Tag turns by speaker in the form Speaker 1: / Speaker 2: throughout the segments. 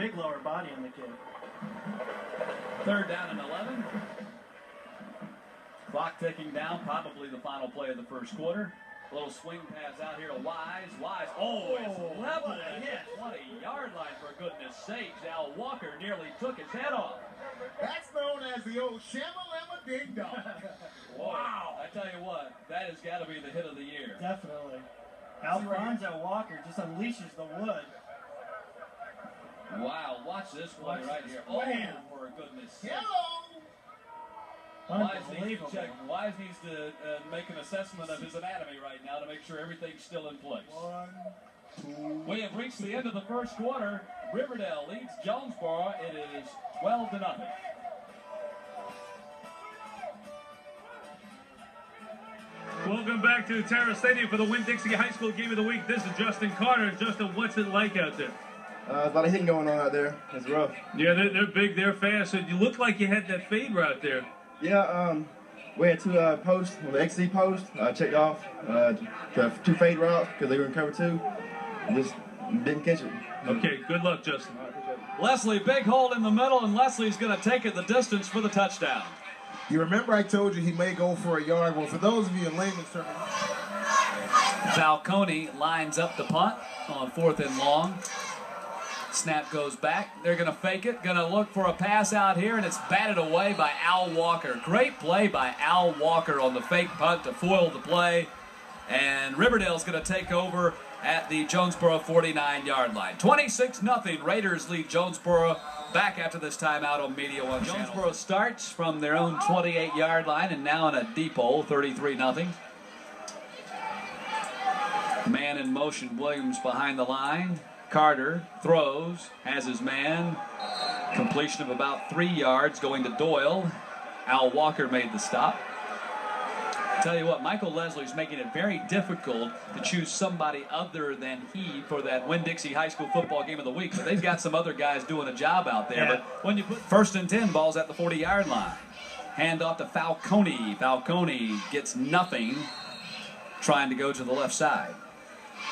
Speaker 1: big lower body on the kid.
Speaker 2: 3rd down and 11. Clock ticking down, probably the final play of the first quarter. A little swing pass out here to Wise. Oh, it's level at the 20-yard line, for goodness sakes. Al Walker nearly took his head off.
Speaker 3: That's known as the old Shamalama Ding Dong.
Speaker 2: Wow. I tell you what, that has got to be the hit of the year.
Speaker 1: Definitely. Alfonso Walker just unleashes the wood.
Speaker 2: Wow, watch this play right here. Oh, for goodness sake.
Speaker 3: Hello.
Speaker 2: Wise needs to make an assessment of his anatomy right now to make sure everything's still in place.
Speaker 3: 1, 2.
Speaker 2: We have reached the end of the first quarter. Riverdale leads Jonesboro. It is 12-0.
Speaker 4: Welcome back to Terra Stadium for the Winn-Dixie High School Game of the Week. This is Justin Carter. Justin, what's it like out there?
Speaker 5: There's a lot of hitting going on out there. It's rough.
Speaker 4: Yeah, they're big, they're fast. You look like you had that fade route there.
Speaker 5: Yeah, we had 2 posts on the XC post. I checked off 2 fade routes because they were in cover 2. Just didn't catch it.
Speaker 4: Okay, good luck, Justin.
Speaker 2: Leslie, big hole in the middle, and Leslie's going to take it the distance for the touchdown.
Speaker 3: You remember I told you he may go for a yard. Well, for those of you in layman's terms,
Speaker 2: Falcone lines up the punt on 4th and long. Snap goes back. They're going to fake it. Going to look for a pass out here, and it's batted away by Al Walker. Great play by Al Walker on the fake punt to foil the play. And Riverdale's going to take over at the Jonesboro 49-yard line. 26-0. Raiders lead Jonesboro back after this timeout on Media One. Jonesboro starts from their own 28-yard line and now in a deep hole, 33-0. Man in motion, Williams behind the line. Carter throws, has his man. Completion of about 3 yards going to Doyle. Al Walker made the stop. Tell you what, Michael Leslie's making it very difficult to choose somebody other than he for that Winn-Dixie High School football game of the week. But they've got some other guys doing a job out there.
Speaker 1: Yeah.
Speaker 2: But when you put 1st and 10, ball's at the 40-yard line. Hand off to Falcone. Falcone gets nothing, trying to go to the left side.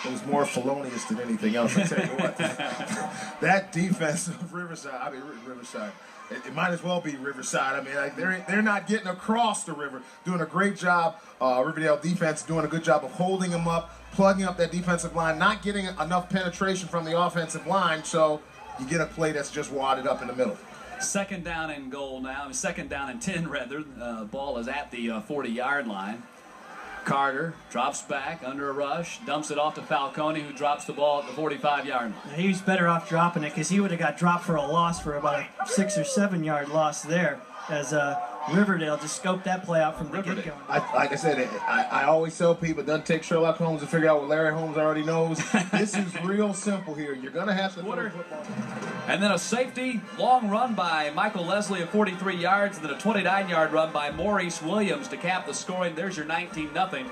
Speaker 3: it was more felonious than anything else. I tell you what, that defense of Riverside, it might as well be Riverside. I mean, like they're not getting across the river, doing a great job. Riverdale defense doing a good job of holding them up, plugging up that defensive line, not getting enough penetration from the offensive line, so you get a play that's just wadded up in the middle.
Speaker 2: 2nd down and goal now. 2nd down and 10 rather. Ball is at the 40-yard line. Carter drops back under a rush, dumps it off to Falcone, who drops the ball at the 45-yard line.
Speaker 1: He was better off dropping it because he would have got dropped for a loss for about a 6 or 7 yard loss there, as Riverdale just scoped that play out from the get-go.
Speaker 3: Like I said, I always tell people, it doesn't take Sherlock Holmes to figure out what Larry Holmes already knows. This is real simple here. You're going to have to throw the football.
Speaker 2: And then a safety, long run by Michael Leslie of 43 yards, and then a 29-yard run by Maurice Williams to cap the scoring. There's your 19-0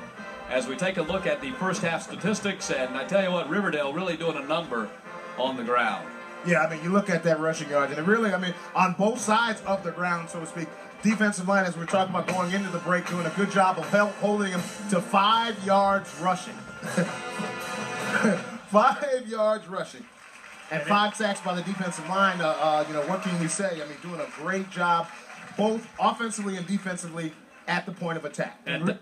Speaker 2: as we take a look at the first half statistics. And I tell you what, Riverdale really doing a number on the ground.
Speaker 3: Yeah, I mean, you look at that rushing yards, and it really, I mean, on both sides of the ground, so to speak, defensive line, as we're talking about going into the break, doing a good job of holding them to 5 yards rushing. 5 yards rushing. And 5 sacks by the defensive line. You know, what can we say? I mean, doing a great job, both offensively and defensively, at the point of attack.
Speaker 2: And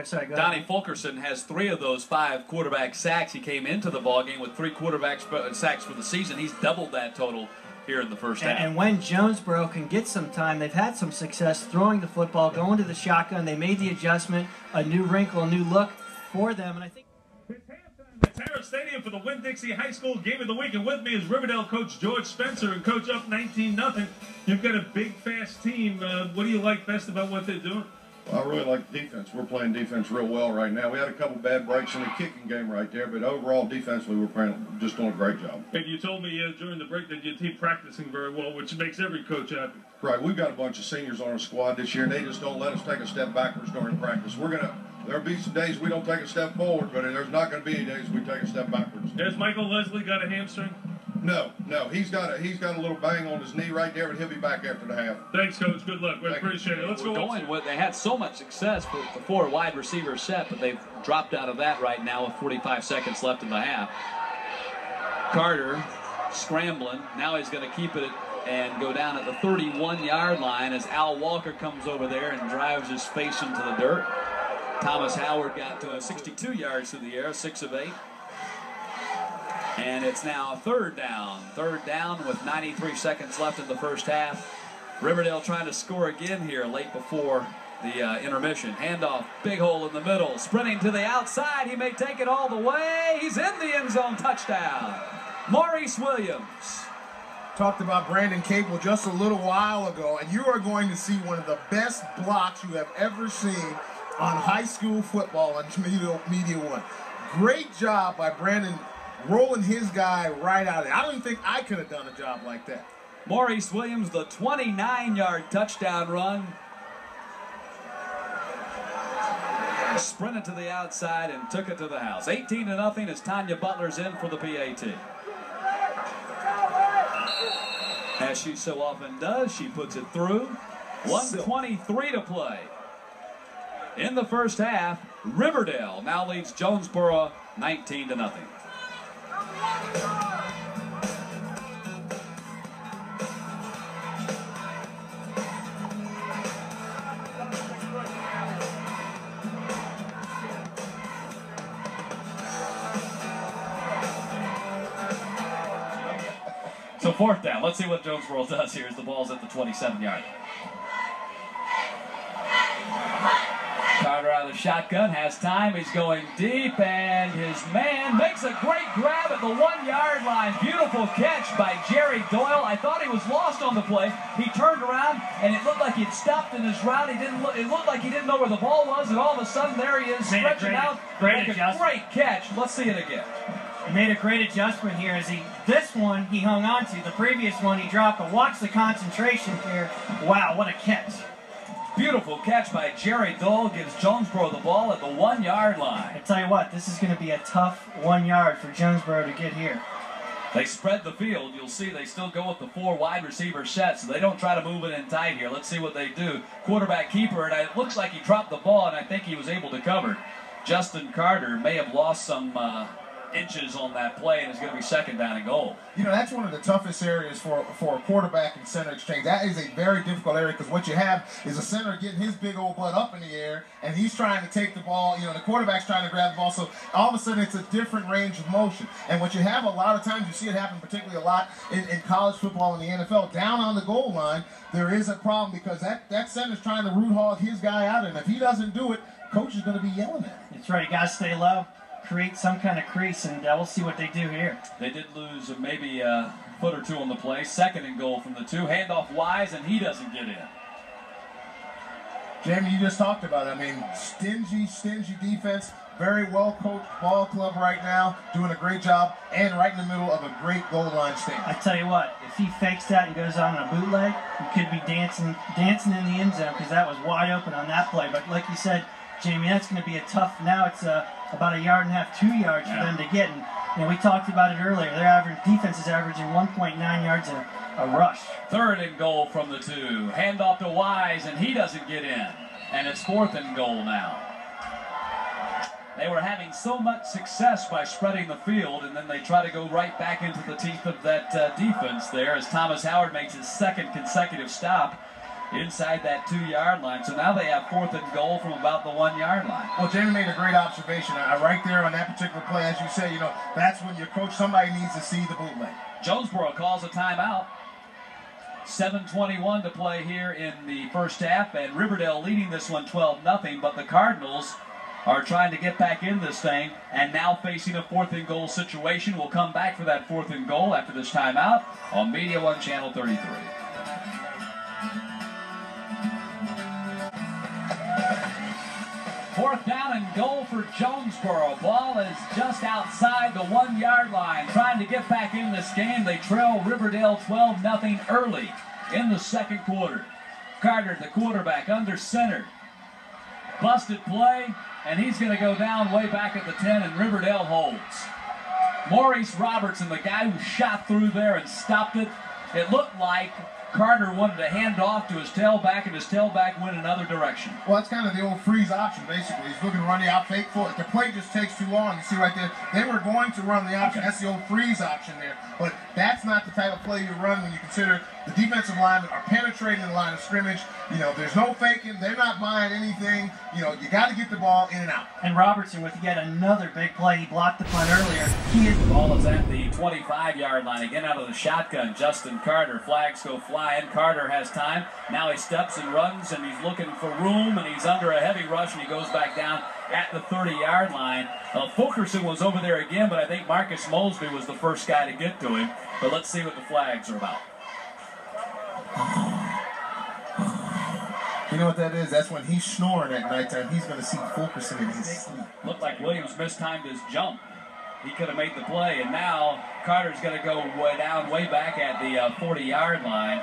Speaker 1: Sorry, go ahead.
Speaker 2: Donnie Fulkerson has 3 of those 5 quarterback sacks. He came into the ballgame with 3 quarterback sacks for the season. He's doubled that total here in the first half.
Speaker 1: And when Jonesboro can get some time, they've had some success throwing the football, going to the shotgun. They made the adjustment, a new wrinkle, a new look for them. And I think
Speaker 4: It's halftime at Terra Stadium for the Winn-Dixie High School Game of the Week. And with me is Riverdale coach George Spencer. And coach, up 19-0. You've got a big, fast team. What do you like best about what they're doing?
Speaker 6: Well, I really like the defense. We're playing defense real well right now. We had a couple bad breaks in the kicking game right there, but overall defensively we're just doing a great job.
Speaker 4: And you told me during the break that your team practicing very well, which makes every coach happy.
Speaker 6: Right, we've got a bunch of seniors on our squad this year, and they just don't let us take a step backwards during practice. There'll be some days we don't take a step forward, but there's not going to be any days we take a step backwards.
Speaker 4: Has Michael Leslie got a hamstring?
Speaker 6: No, he's got a little bang on his knee right there, but he'll be back after the half.
Speaker 4: Thanks, coach. Good luck. We appreciate it. Let's go.
Speaker 2: They had so much success with the 4 wide receiver set, but they've dropped out of that right now with 45 seconds left in the half. Carter scrambling. Now he's going to keep it and go down at the 31-yard line as Al Walker comes over there and drives his face into the dirt. Thomas Howard got to 62 yards through the air, 6 of 8. And it's now third down. Third down with 93 seconds left in the first half. Riverdale trying to score again here late before the intermission. Handoff, big hole in the middle. Sprinting to the outside. He may take it all the way. He's in the end zone. Touchdown. Maurice Williams.
Speaker 3: Talked about Brandon Cable just a little while ago, and you are going to see one of the best blocks you have ever seen on high school football on Media One. Great job by Brandon rolling his guy right out of it. I don't even think I could have done a job like that.
Speaker 2: Maurice Williams, the 29-yard touchdown run. Sprinted to the outside and took it to the house. 18-0 as Tanya Butler's in for the PAT. As she so often does, she puts it through. 1:23 to play. In the first half, Riverdale now leads Jonesboro 19-0. So fourth down. Let's see what Jonesboro does here as the ball's at the 27-yard. Carter out of the shotgun, has time, he's going deep, and his man makes a great grab at the 1-yard line. Beautiful catch by Jerry Doyle. I thought he was lost on the play. He turned around, and it looked like he'd stopped in his route. It looked like he didn't know where the ball was, and all of a sudden there he is, stretching out. Great catch. Let's see it again.
Speaker 1: He made a great adjustment here as this one he hung on to. The previous one he dropped, but watch the concentration here. Wow, what a catch.
Speaker 2: Beautiful catch by Jerry Dole, gives Jonesboro the ball at the 1-yard line.
Speaker 1: I tell you what, this is going to be a tough 1 yard for Jonesboro to get here.
Speaker 2: They spread the field. You'll see they still go with the 4 wide receiver set, so they don't try to move it in tight here. Let's see what they do. Quarterback keeper, and it looks like he dropped the ball, and I think he was able to cover. Justin Carter may have lost some inches on that play, and it's going to be second down and goal.
Speaker 3: You know, that's one of the toughest areas for a quarterback and center exchange. That is a very difficult area because what you have is a center getting his big old butt up in the air, and he's trying to take the ball. You know, the quarterback's trying to grab the ball, so all of a sudden it's a different range of motion. And what you have a lot of times, you see it happen particularly a lot in college football and the NFL, down on the goal line, there is a problem because that center's trying to root hog his guy out, and if he doesn't do it, coach is going to be yelling at him.
Speaker 1: That's right, you got to stay low, create some kind of crease, and we'll see what they do here.
Speaker 2: They did lose maybe a foot or two on the play. Second and goal from the 2. Handoff Wise, and he doesn't get in.
Speaker 3: Jamie, you just talked about it. I mean, stingy defense. Very well coached ball club right now, doing a great job, and right in the middle of a great goal line stand.
Speaker 1: I tell you what, if he fakes that and goes on a bootleg, he could be dancing in the end zone because that was wide open on that play. But like you said, Jamie, that's going to be a tough. Now it's about 1.5 yards, 2 yards for them to get. And you know, we talked about it earlier. Their defense is averaging 1.9 yards a rush.
Speaker 2: Third and goal from the 2. Handoff to Wise, and he doesn't get in. And it's fourth and goal now. They were having so much success by spreading the field, and then they try to go right back into the teeth of that defense there as Thomas Howard makes his second consecutive stop inside that 2-yard line. So now they have fourth and goal from about the 1-yard line.
Speaker 3: Well, Jamie made a great observation. Right there on that particular play, as you say, you know, that's when your coach, somebody needs to see the bootleg.
Speaker 2: Jonesboro calls a timeout. 7:21 to play here in the first half, and Riverdale leading this one 12-0, but the Cardinals are trying to get back in this thing and now facing a fourth and goal situation. We'll come back for that fourth and goal after this timeout on Media One Channel 33. Fourth down and goal for Jonesboro. Ball is just outside the 1-yard line. Trying to get back in this game. They trail Riverdale 12-0 early in the second quarter. Carter, the quarterback, under center. Busted play, and he's going to go down way back at the 10, and Riverdale holds. Maurice Robertson, the guy who shot through there and stopped it. It looked like Carter wanted to hand off to his tailback, and his tailback went another direction.
Speaker 3: Well, that's kind of the old freeze option, basically. He's looking to run the out fake for it. The play just takes too long. You see right there, they were going to run the option. That's the old freeze option there. But that's not the type of play you run when you consider the defensive linemen are penetrating the line of scrimmage. You know, there's no faking. They're not buying anything. You know, you got to get the ball in and out.
Speaker 1: And Robertson with yet another big play. He blocked the punt earlier. He is
Speaker 2: The ball is at the 25-yard line. Again, out of the shotgun, Justin Carter. Flags go flying. Carter has time. Now he steps and runs, and he's looking for room, and he's under a heavy rush, and he goes back down at the 30-yard line. Fulkerson was over there again, but I think Marcus Mosby was the first guy to get to him. But let's see what the flags are about.
Speaker 3: You know what that is? That's when he's snoring at nighttime. He's going to see Fulkerson in his sleep.
Speaker 2: Looked like Williams mistimed his jump. He could have made the play, and now Carter's going to go way back at the 40-yard line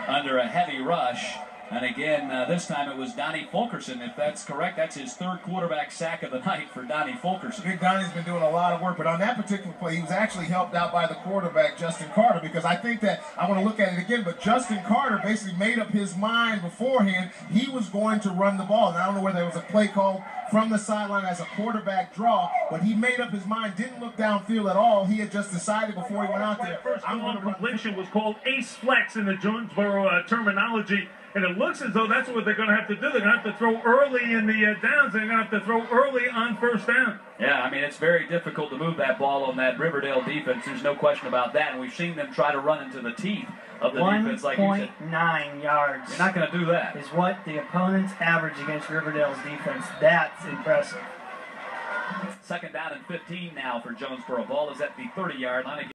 Speaker 2: under a heavy rush. And again, this time it was Donnie Fulkerson. If that's correct, that's his third quarterback sack of the night for Donnie Fulkerson.
Speaker 3: Big Donnie's been doing a lot of work, but on that particular play, he was actually helped out by the quarterback, Justin Carter, because I think that, I want to look at it again, but Justin Carter basically made up his mind beforehand he was going to run the ball. And I don't know whether there was a play called from the sideline as a quarterback draw, but he made up his mind, didn't look downfield at all. He had just decided before he went out there,
Speaker 4: First
Speaker 3: I'm going to run.
Speaker 4: completion was called ace flex in the Jonesboro terminology. And it looks as though that's what they're going to have to do. They're going to have to throw early in the downs. They're going to have to throw early on first down.
Speaker 2: Yeah, I mean, it's very difficult to move that ball on that Riverdale defense. There's no question about that. And we've seen them try to run into the teeth of the defense, like you said.
Speaker 1: 1.9 yards.
Speaker 2: You're not going to do that.
Speaker 1: Is what the opponent's average against Riverdale's defense. That's impressive.
Speaker 2: Second down and 15 now for Jonesboro. Ball is at the 30-yard line.